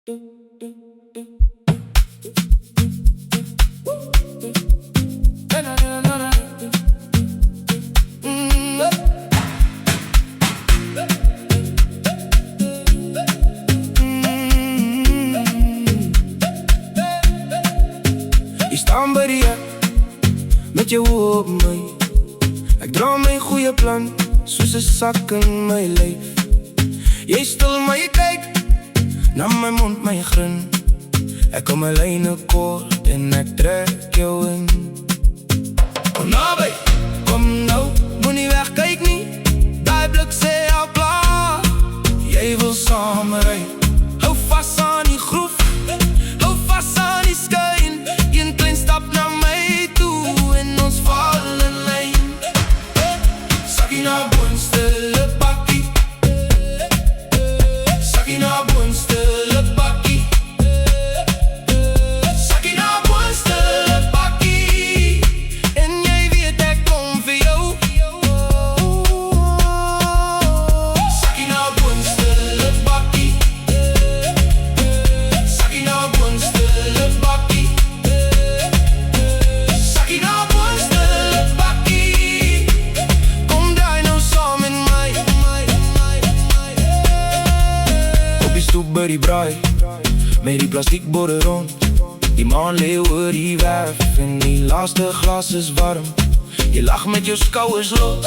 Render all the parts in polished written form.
Je staan by die hek met jou oë op my. Ek dra my goeie plan soos 'n sak in my lyf. Jy stil maar jy kyk na my mond, my grin. Ek kom my lyne kort en ek trek jou in. Kom naby, kom nou, moenie wegkyk nie. Daai blik sê al klaar, jy wil saam ry. Hou vas aan die groef, hou vas aan die skyn. Een klein stap na my toe en ons val in lyn. Sakkie na boonste bakkie, sakkie na boonste bakkie, sakkie na boonste bakkie. En jy weet ek kom vir jou. Sakkie na boonste bakkie, sakkie na boonste bakkie, sakkie na boonste bakkie. Kom draai nou saam met my. Op die stoep by die braai, met die plastiekborde rond. Die maan leeuw oor die werf en die laaste glas is warm. Jy lag met jou skouers los,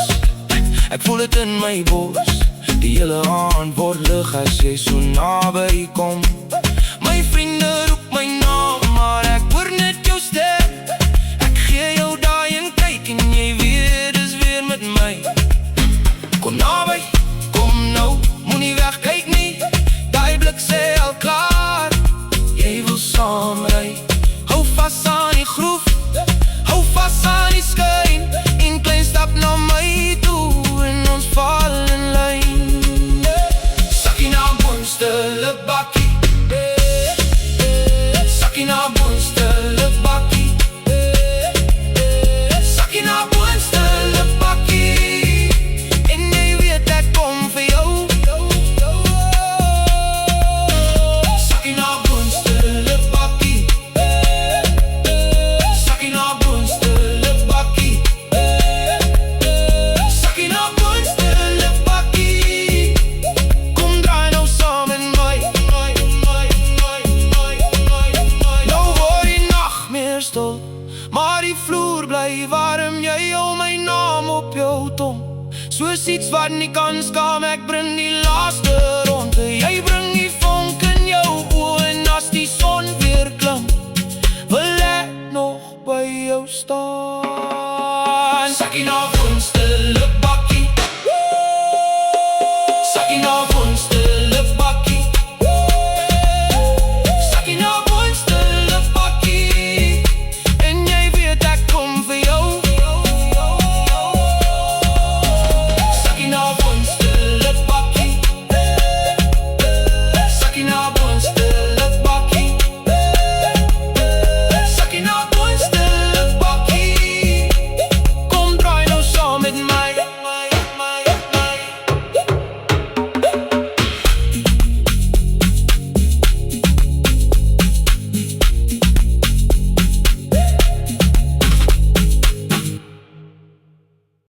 ek voel het in my bos. Die hele aand word lig as jy so naby kom. My vriende roep my naam, maar ek hoor net jou stem. Ek gee jou daai en kyk en jy weet is weer met my. Kom naby, kom nou, moenie wegkyk nie. Daai blik sê al klaar, jy wil saam ry. Hou vas aan die groef, hou vas aan die skyn. Een klein stap na my toe en ons val in lyn. Sakkie na boonste bakkie, sakkie na boonste bakkie, sakkie na boonste bakkie. En jy weet ek kom vir jou. Sakkie na boonste bakkie, sakkie na boonste bakkie, sakkie na boonste bakkie. Kom draai nou saam met my. Nou word die nacht meer stil, maar die vloer bly warm. Jy hou my naam op jou tong, soos iets wat nie kan skam. Ek bring die laaste ronde, jy bring die vonk in jou oë. En as die son weer klim, wil ek nog by jou staan. Sakkie na